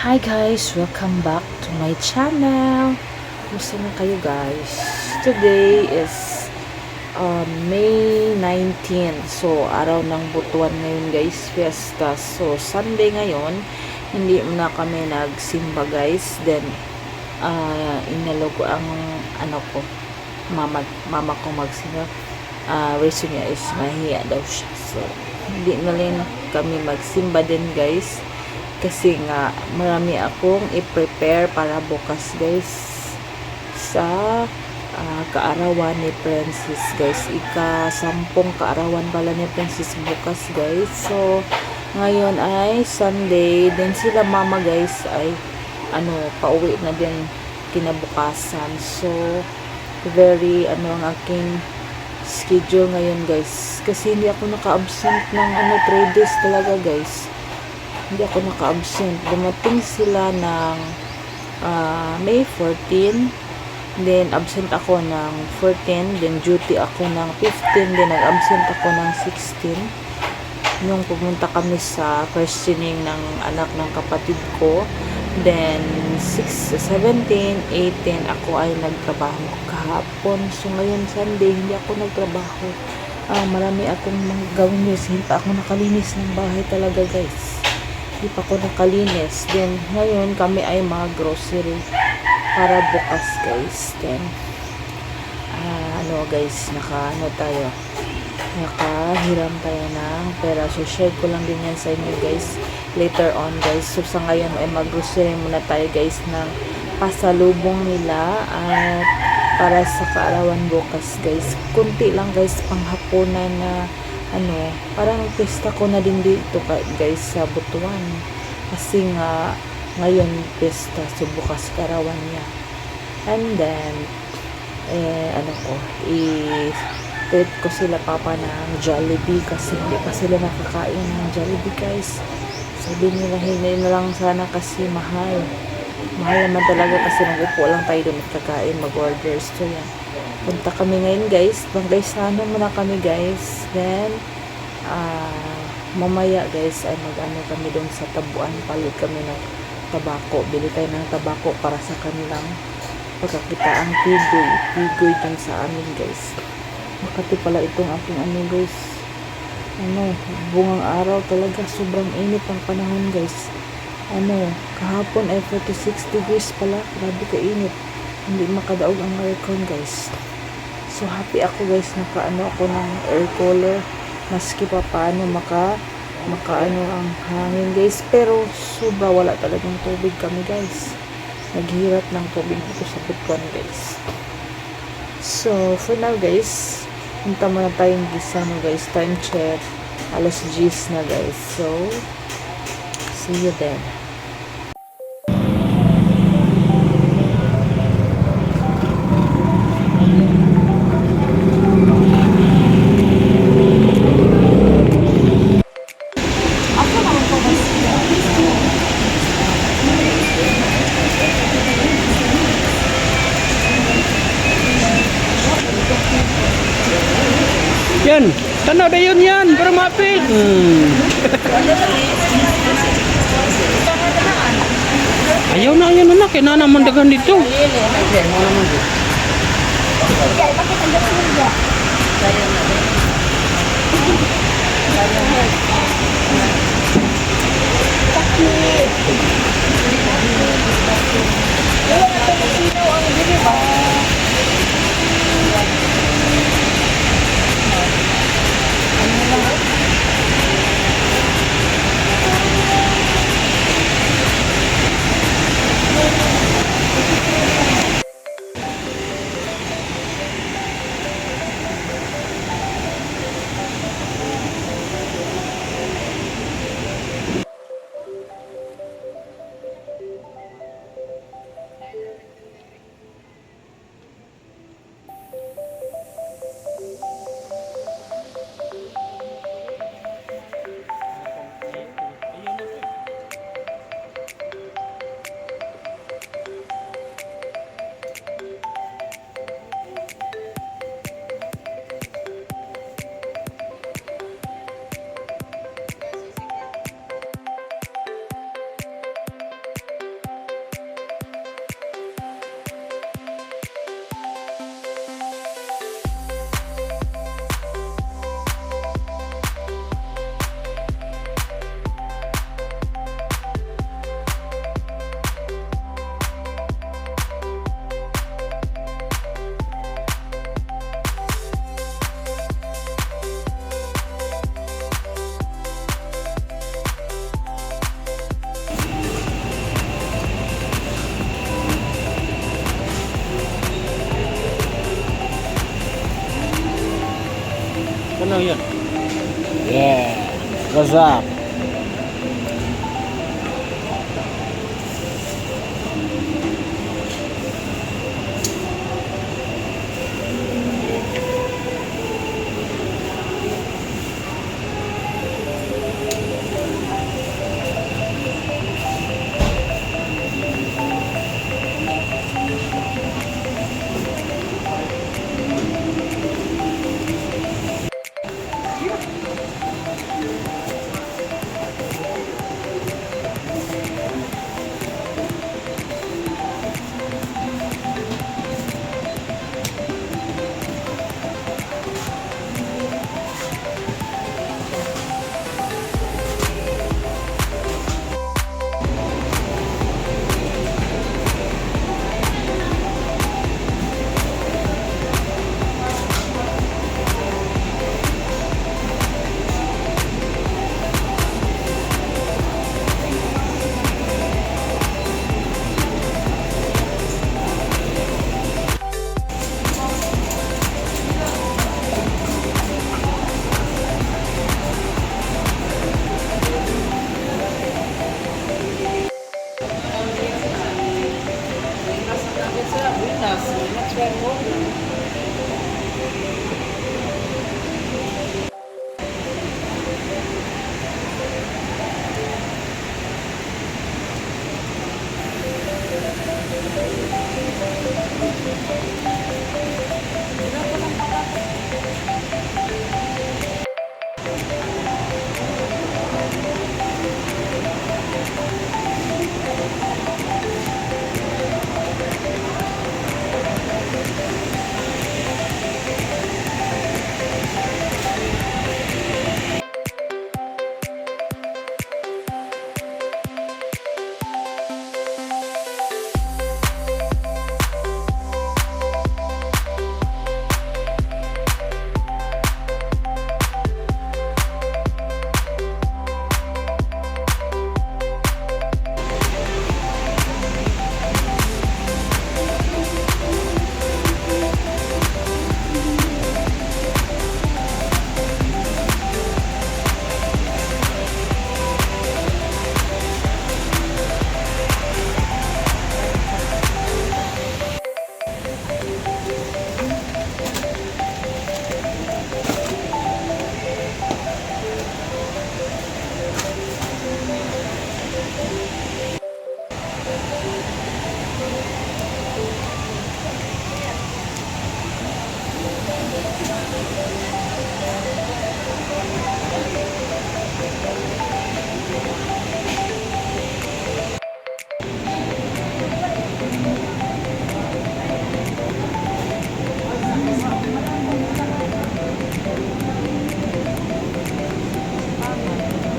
Hi guys! Welcome back to my channel! Kumusta na kayo guys? Today is May 19. So, araw ng butuan ngayon guys. Fiesta. So, Sunday ngayon. Hindi na kami nagsimba guys. Then, inalog ko ang mama ko magsimba. Reason niya is mahiya daw siya. So, hindi na rin kami magsimba din guys. Kasi nga marami akong i-prepare para bukas guys sa kaarawan ni Princess guys. Ika-10 kaarawan pala ni Princess bukas guys. So ngayon ay Sunday, then sila mama guys ay pauwi na din kinabukasan. So very ang aking schedule ngayon guys, kasi hindi ako naka-absent ng 3 days talaga guys. Hindi ako naka-absent. Dumating sila ng May 14. Then, absent ako ng 14. Then, duty ako ng 15. Then, nag-absent ako ng 16. Nung pumunta kami sa questioning ng anak ng kapatid ko. Then, 17, 18, ako ay nagtrabaho kahapon. So, ngayon Sunday, hindi ako nagtrabaho. Marami akong gawin guys. Hindi pa ako nakalinis ng bahay talaga guys. Hindi pa ako nakalinis. Then, ngayon kami ay mag-grocery para bukas guys. Then, guys, nakahiram tayo ng pera. So, share ko lang din yan sa inyo guys later on guys. So, sa ngayon ay mag-grocery muna tayo guys ng pasalubong nila at para sa kaarawan bukas guys. Kunti lang guys, panghapunan na parang pesta ko na din dito guys sa Butuan. Kasi nga ngayon pesta, so bukas karawan niya. And then i-treat ko sila papa ng Jollibee kasi hindi pa sila nakakain ng Jollibee guys. Sabi nila hindi na lang sana kasi mahal naman talaga, kasi nag-upo lang tayo doon at kakain, mag-order. So yan, punta kami ngayon guys. Sana muna kami guys. Then mamaya guys ay kami doon sa tabuan, palit kami ng tabako, bili tayo ng tabako para sa kanilang pagkakita ang tigoy dun sa amin guys. Makati pala itong aking guys, bungang araw talaga, sobrang init ang panahon guys. Kahapon ay 46 degrees pala, grabe ka init, hindi makadaog ang aircon guys. So happy ako guys, ako ng air cooler, maski pa paano maka ang hangin guys. Pero sobra, wala talagang tubig kami guys, naghirap ng tubig dito sa Butuan guys. So for now guys, punta muna tayong gisano guys, time check 10:00 na guys. So see you then. Yan, tanaw na yun yan, para mapit. Ayaw na yan anak, kaya na naman dagan dito. yun. Yeah. What's up?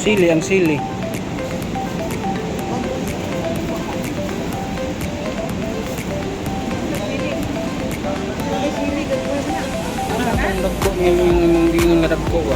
Sili, ang sili. Ang dagko niya yung hindi nga dagko ba?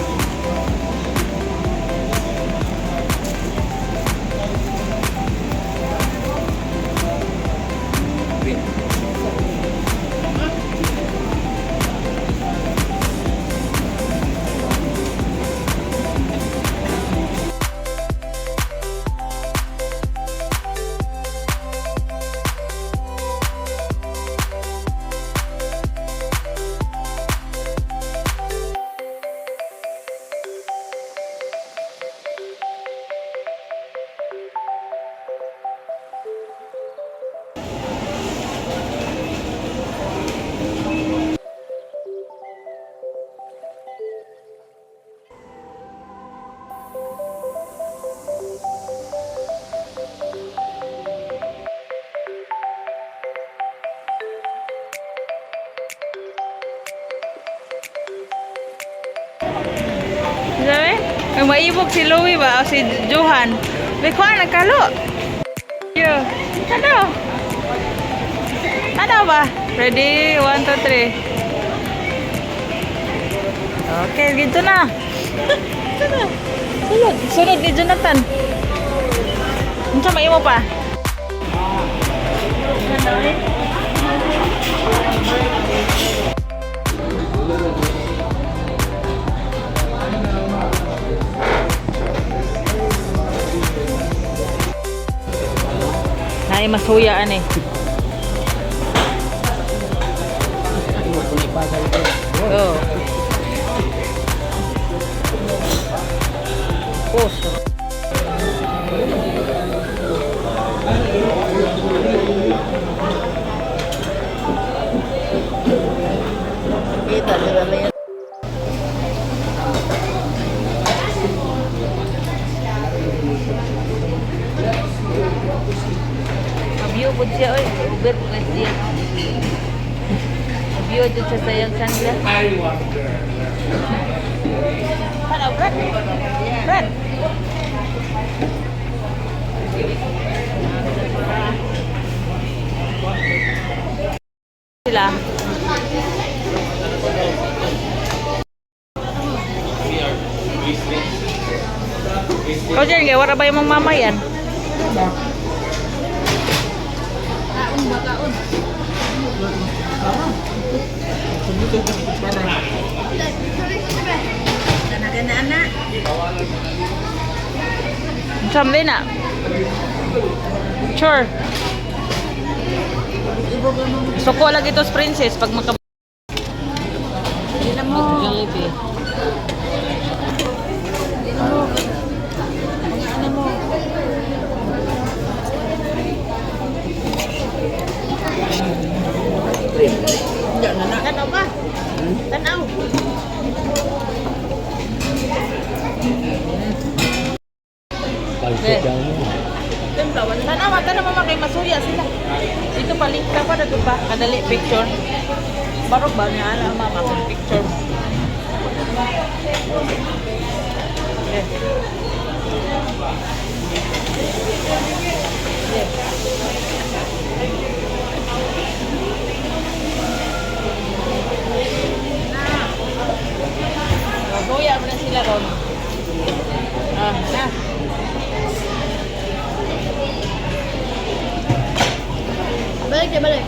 Sabi? May maibog si Louie ba o si Johan? May kuha nagkalo. Yo. Ano? Ano ba? Ready? 1, 2, 3. Okay, dito na. Dito na. Sunod. Sunod ni Jonathan. Ano sa maimo pa? Nay masuyaan eh. Oh. Oh. Kita nila na yan. Mabiyo po siya, oy. Uber po kasi siya. Mabiyo dyan siya sa yung sangla. Hello, Brad. Brad. Sila. Kau dyan, kaya wala ba yung mga mama yan? Kaon ba, kaon? Gana-gana. Sampai na. Sure. Suko lagi tos princess pag maka. Hindi mo. Jollibee. Tanaw ba? Tanaw. Tanaw, tanaw mo kay masuya sila. Dito palit ka pa dito ba? Kadali picture. Barok ba niya ala mama kay picture. Masuya mo na sila ron. Na. Balik ya, balik.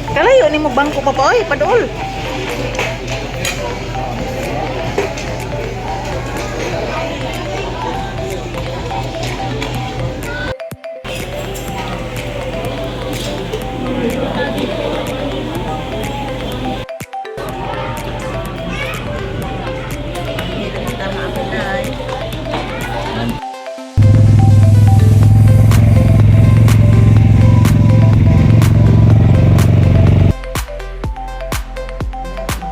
Kalayo ni mo bangko pa oy, padol.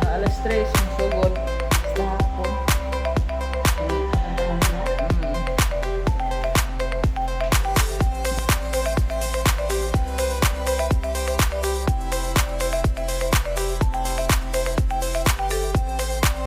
Alas 3.